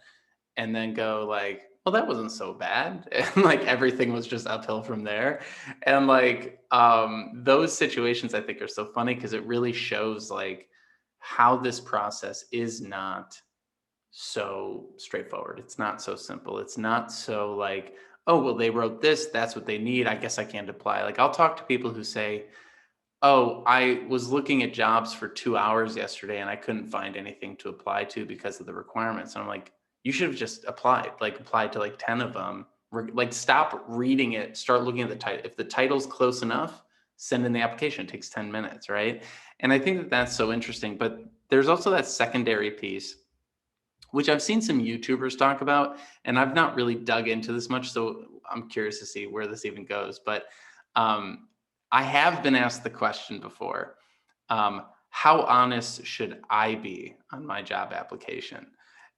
And then go like, well, that wasn't so bad. And like everything was just uphill from there. And like those situations I think are so funny because it really shows like how this process is not so straightforward. It's not so simple. It's not so like, oh, well, they wrote this, that's what they need, I guess I can't apply. Like I'll talk to people who say, oh, I was looking at jobs for 2 hours yesterday and I couldn't find anything to apply to because of the requirements. And I'm like, you should have just applied to like 10 of them. Like stop reading it, start looking at the title. If the title's close enough, send in the application. It takes 10 minutes, right? And I think that that's so interesting. But there's also that secondary piece, which I've seen some YouTubers talk about, and I've not really dug into this much. So I'm curious to see where this even goes. But I have been asked the question before, how honest should I be on my job application?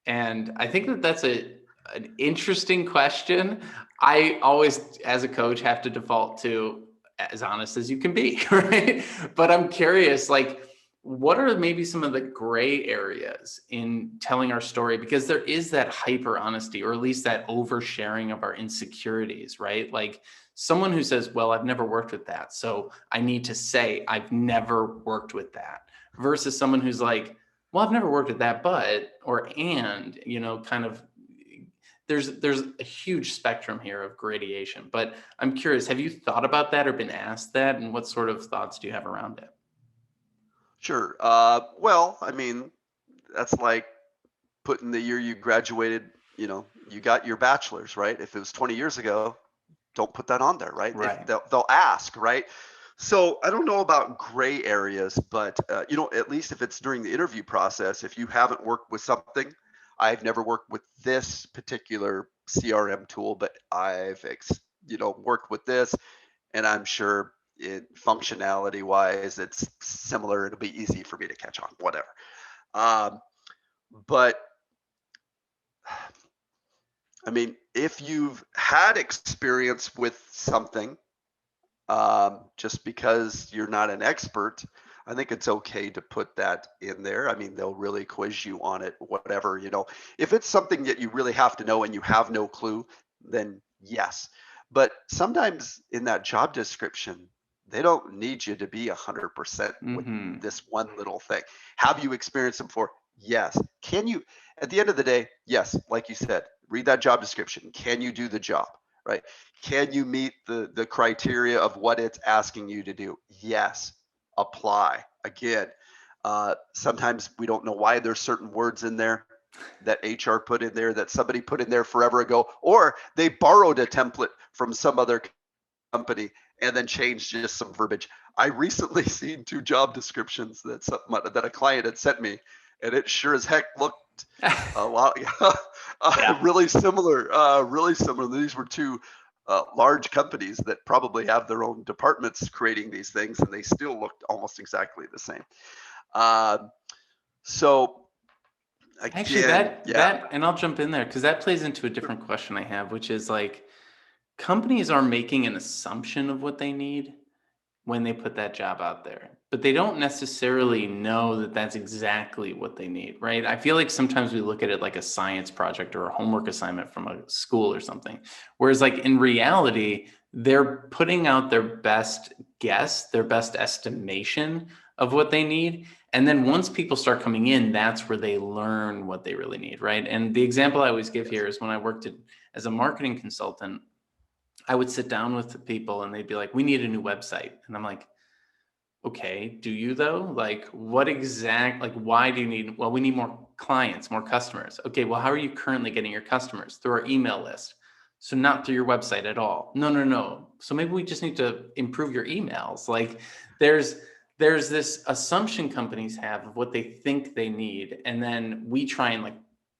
And I think that that's an interesting question. I always, as a coach, have to default to as honest as you can be, right? But I'm curious, like, what are maybe some of the gray areas in telling our story? Because there is that hyper honesty, or at least that oversharing of our insecurities, right? Like someone who says, well, I've never worked with that, so I need to say I've never worked with that, versus someone who's like, well, I've never worked with that, but, or, and, kind of, there's a huge spectrum here of gradation. But I'm curious, have you thought about that or been asked that? And what sort of thoughts do you have around it? Sure. Well, I mean, that's like putting the year you graduated, you got your bachelor's, right? If it was 20 years ago, don't put that on there, right? Right. They'll ask, right? So I don't know about gray areas, but at least if it's during the interview process, if you haven't worked with something, I've never worked with this particular CRM tool, but I've worked with this, and I'm sure functionality wise, it's similar. It'll be easy for me to catch on, whatever. But I mean, if you've had experience with something, just because you're not an expert, I think it's okay to put that in there. I mean, they'll really quiz you on it, whatever, If it's something that you really have to know and you have no clue, then yes. But sometimes in that job description, they don't need you to be 100% with Mm-hmm. this one little thing. Have you experienced it before? Yes. Can you, at the end of the day, yes, like you said, read that job description. Can you do the job? Right? Can you meet the criteria of what it's asking you to do? Yes. Apply. Again, sometimes we don't know why there's certain words in there that HR put in there, that somebody put in there forever ago, or they borrowed a template from some other company and then changed just some verbiage. I recently seen two job descriptions that a client had sent me, and it sure as heck looked a lot Yeah. really similar. Really similar. These were two large companies that probably have their own departments creating these things, and they still looked almost exactly the same. Um, so Actually, again, that yeah, that and I'll jump in there because that plays into a different question I have, which is like companies are making an assumption of what they need when they put that job out there, but they don't necessarily know that that's exactly what they need, right? I feel like sometimes we look at it like a science project or a homework assignment from a school or something, whereas like in reality, they're putting out their best guess, their best estimation of what they need. And then once people start coming in, that's where they learn what they really need, right? And the example I always give yes, here is when I worked as a marketing consultant, I would sit down with the people and they'd be like, we need a new website. And I'm like, okay, do you though? Like like why do you need, well, we need more clients, more customers. Okay, well, how are you currently getting your customers? Through our email list. So not through your website at all. No, no, no. So maybe we just need to improve your emails. Like there's there's this assumption companies have of what they think they need. And then we try and like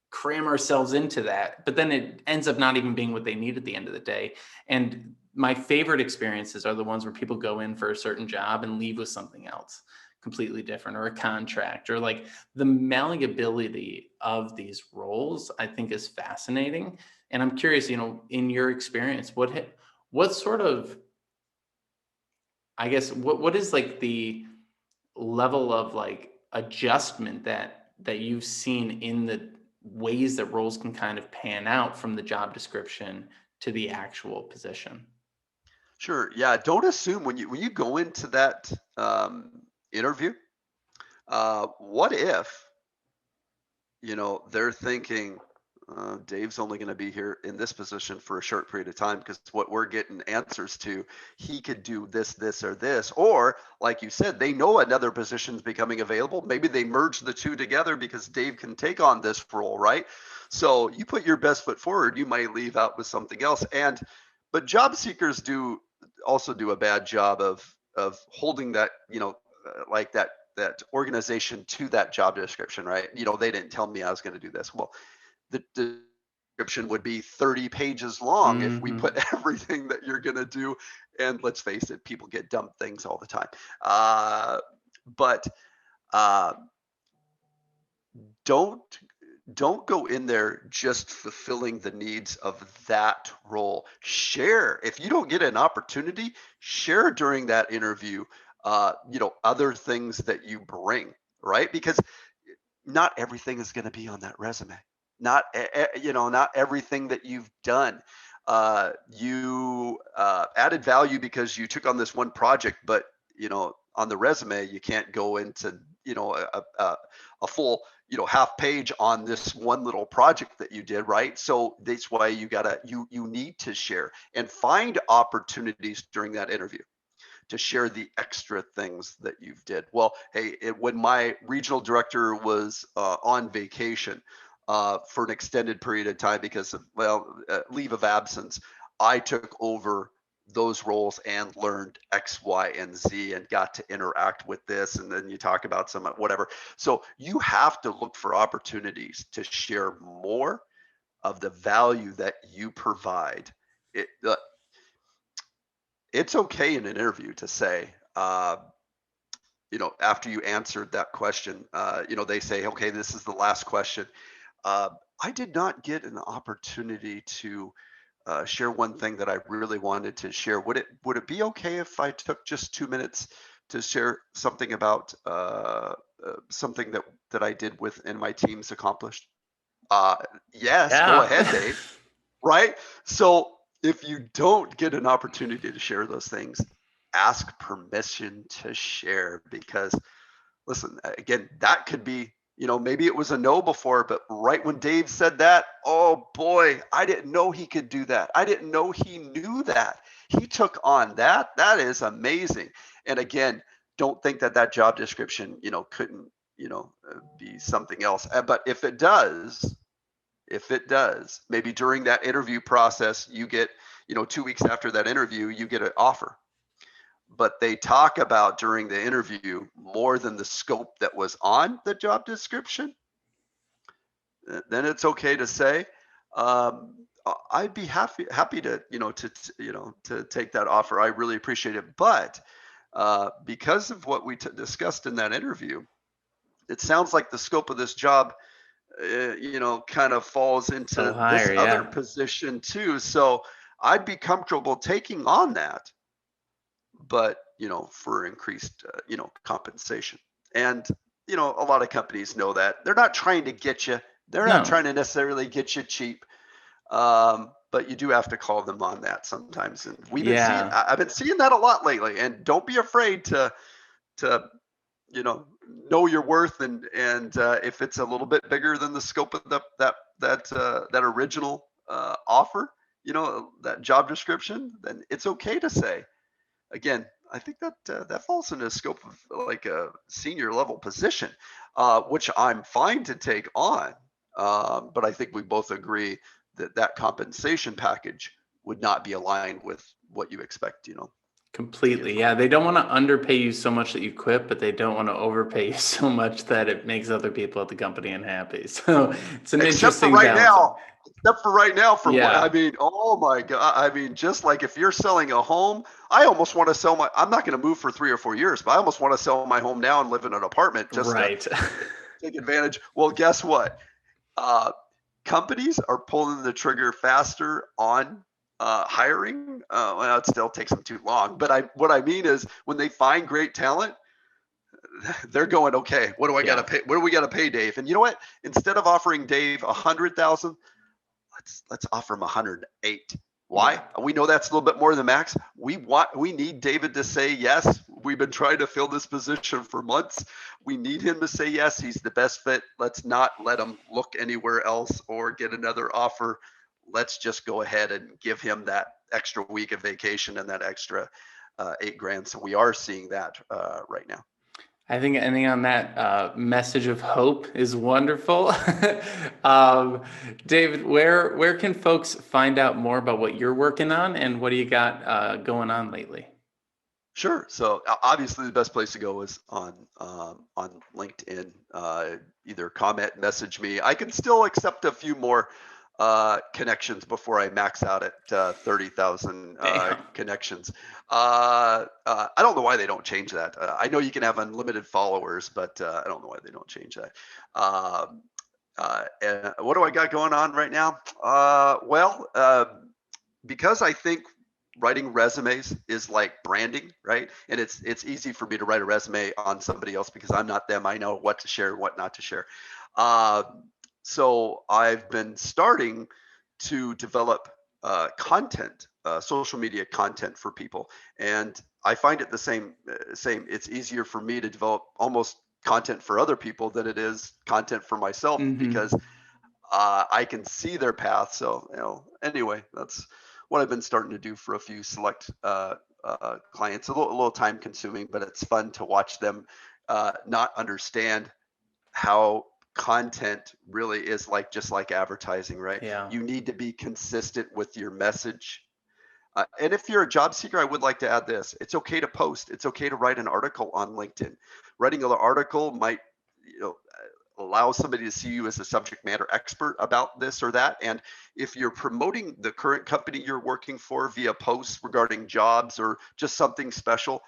cram ourselves into that. But then it ends up not even being what they need at the end of the day. And my favorite experiences are the ones where people go in for a certain job and leave with something else completely different, or a contract, or like the malleability of these roles I think is fascinating. And I'm curious, in your experience, what sort of, I guess, what is like the level of like adjustment that you've seen in the ways that roles can kind of pan out from the job description to the actual position? sure, yeah. Don't assume when you go into that interview. What if they're thinking, Dave's only going to be here in this position for a short period of time because what we're getting answers to, he could do this, this, or this. Or, like you said, they know another position's becoming available. Maybe they merge the two together because Dave can take on this role, right? So you put your best foot forward, you might leave out with something else. But job seekers also do a bad job of holding that, like that organization to that job description, right? They didn't tell me I was going to do this. Well, the description would be 30 pages long if we put Hmm. everything that you're going to do. And let's face it, people get dumb things all the time. But uh, don't don't go in there just fulfilling the needs of that role. Share, if you don't get an opportunity, share during that interview other things that you bring, right? Because not everything is going to be on that resume. Not everything that you've done. You added value because you took on this one project, but on the resume you can't go into a full half page on this one little project that you did, right? So that's why you need to share and find opportunities during that interview to share the extra things that you've did. Well, hey, when my regional director was on vacation for an extended period of time because of leave of absence, I took over those roles and learned X, Y, and Z and got to interact with this. And then you talk about some whatever. So you have to look for opportunities to share more of the value that you provide. It, it's okay in an interview to say, after you answered that question, they say, okay, this is the last question. I did not get an opportunity to share one thing that I really wanted to share. Would it be okay if I took just 2 minutes to share something about something that I did within my team's accomplished? Uh, yes, go Yeah. ahead, Dave. Right? So if you don't get an opportunity to share those things, ask permission to share, because listen, again, that could be, maybe it was a no before, but right when Dave said that, oh boy, I didn't know he could do that. I didn't know he knew that. He took on that. That is amazing. And again, don't think that job description, couldn't, be something else. But if it does, maybe during that interview process, you get, 2 weeks after that interview, you get an offer. But they talk about during the interview more than the scope that was on the job description, then it's okay to say, I'd be happy to, to take that offer. I really appreciate it. But because of what we discussed in that interview, it sounds like the scope of this job kind of falls A little into this higher, other yeah. position too. So I'd be comfortable taking on that, but for increased, compensation. And a lot of companies know that. They're not trying to get you. They're not No. trying to necessarily get you cheap. But you do have to call them on that sometimes. And Yeah. I've been seeing that a lot lately. And don't be afraid to you know your worth, and if it's a little bit bigger than the scope of that original offer, that job description, then it's okay to say. Again, I think that falls into the scope of like a senior level position, which I'm fine to take on. But I think we both agree that compensation package would not be aligned with what you expect, to get Completely. from Yeah. it. They don't want to underpay you so much that you quit, but they don't want to overpay you so much that it makes other people at the company unhappy. So it's an Except for interesting right balancing. now. Except for right now, for what I Yeah. mean, oh my God. I mean, just like if you're selling a home, I almost want to sell I'm not going to move for 3 or 4 years, but I almost want to sell my home now and live in an apartment just to Right. take advantage. Well, guess what? Uh, Companies are pulling the trigger faster on hiring. Well, it still takes them too long, but what I mean is when they find great talent, they're going, okay, what do I got to Yeah. pay? What do we got to pay Dave? And you know what? Instead of offering Dave 100,000, let's offer him 108. Why? Yeah. We know that's a little bit more than max. We need David to say yes. We've been trying to fill this position for months. We need him to say yes. He's the best fit. Let's not let him look anywhere else or get another offer. Let's just go ahead and give him that extra week of vacation and that extra 8 grand. So we are seeing that right now. I think ending on that message of hope is wonderful. David, where can folks find out more about what you're working on and what do you got going on lately? Sure. So obviously, the best place to go is on LinkedIn. Either comment, message me. I can still accept a few more connections before I max out at 30,000 Damn. connections. I don't know why they don't change that. I know you can have unlimited followers, but I don't know why they don't change that. And what do I got going on right now? Because I think writing resumes is like branding, right? And it's easy for me to write a resume on somebody else because I'm not them. I know what to share and what not to share. Uh, so I've been starting to develop content, social media content for people, and I find it the same. It's easier for me to develop almost content for other people than it is content for myself Hmm. because I can see their path. So, anyway, that's what I've been starting to do for a few select clients. A little time consuming, but it's fun to watch them not understand how content really is like just like advertising, right? Yeah. You need to be consistent with your message. And if you're a job seeker, I would like to add this. It's okay to post. It's okay to write an article on LinkedIn. Writing an article might, allow somebody to see you as a subject matter expert about this or that. And if you're promoting the current company you're working for via posts regarding jobs or just something special,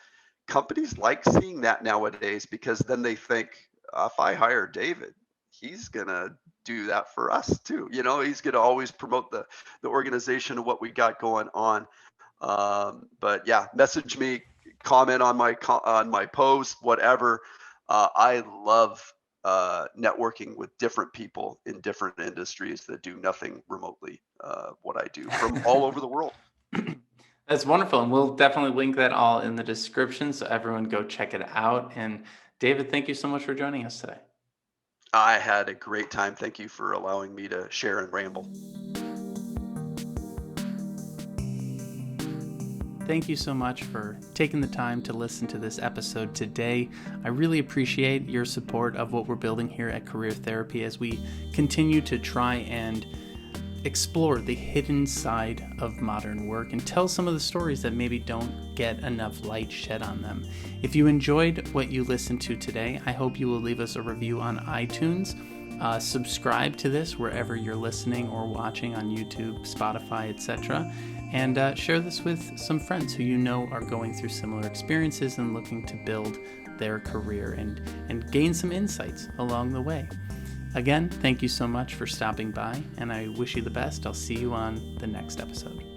companies like seeing that nowadays, because then they think, if I hire David, he's gonna do that for us too. He's gonna always promote the organization and what we got going on. But yeah, message me, comment on my post, whatever. I love networking with different people in different industries that do nothing remotely what I do, from all over the world. That's wonderful. And we'll definitely link that all in the description. So everyone go check it out. And David, thank you so much for joining us today. I had a great time. Thank you for allowing me to share and ramble. Thank you so much for taking the time to listen to this episode today. I really appreciate your support of what we're building here at Career Therapy as we continue to try and explore the hidden side of modern work and tell some of the stories that maybe don't get enough light shed on them. If you enjoyed what you listened to today, I hope you will leave us a review on iTunes. Subscribe to this wherever you're listening or watching on YouTube, Spotify, etc. And share this with some friends who you know are going through similar experiences and looking to build their career and gain some insights along the way. Again, thank you so much for stopping by, and I wish you the best. I'll see you on the next episode.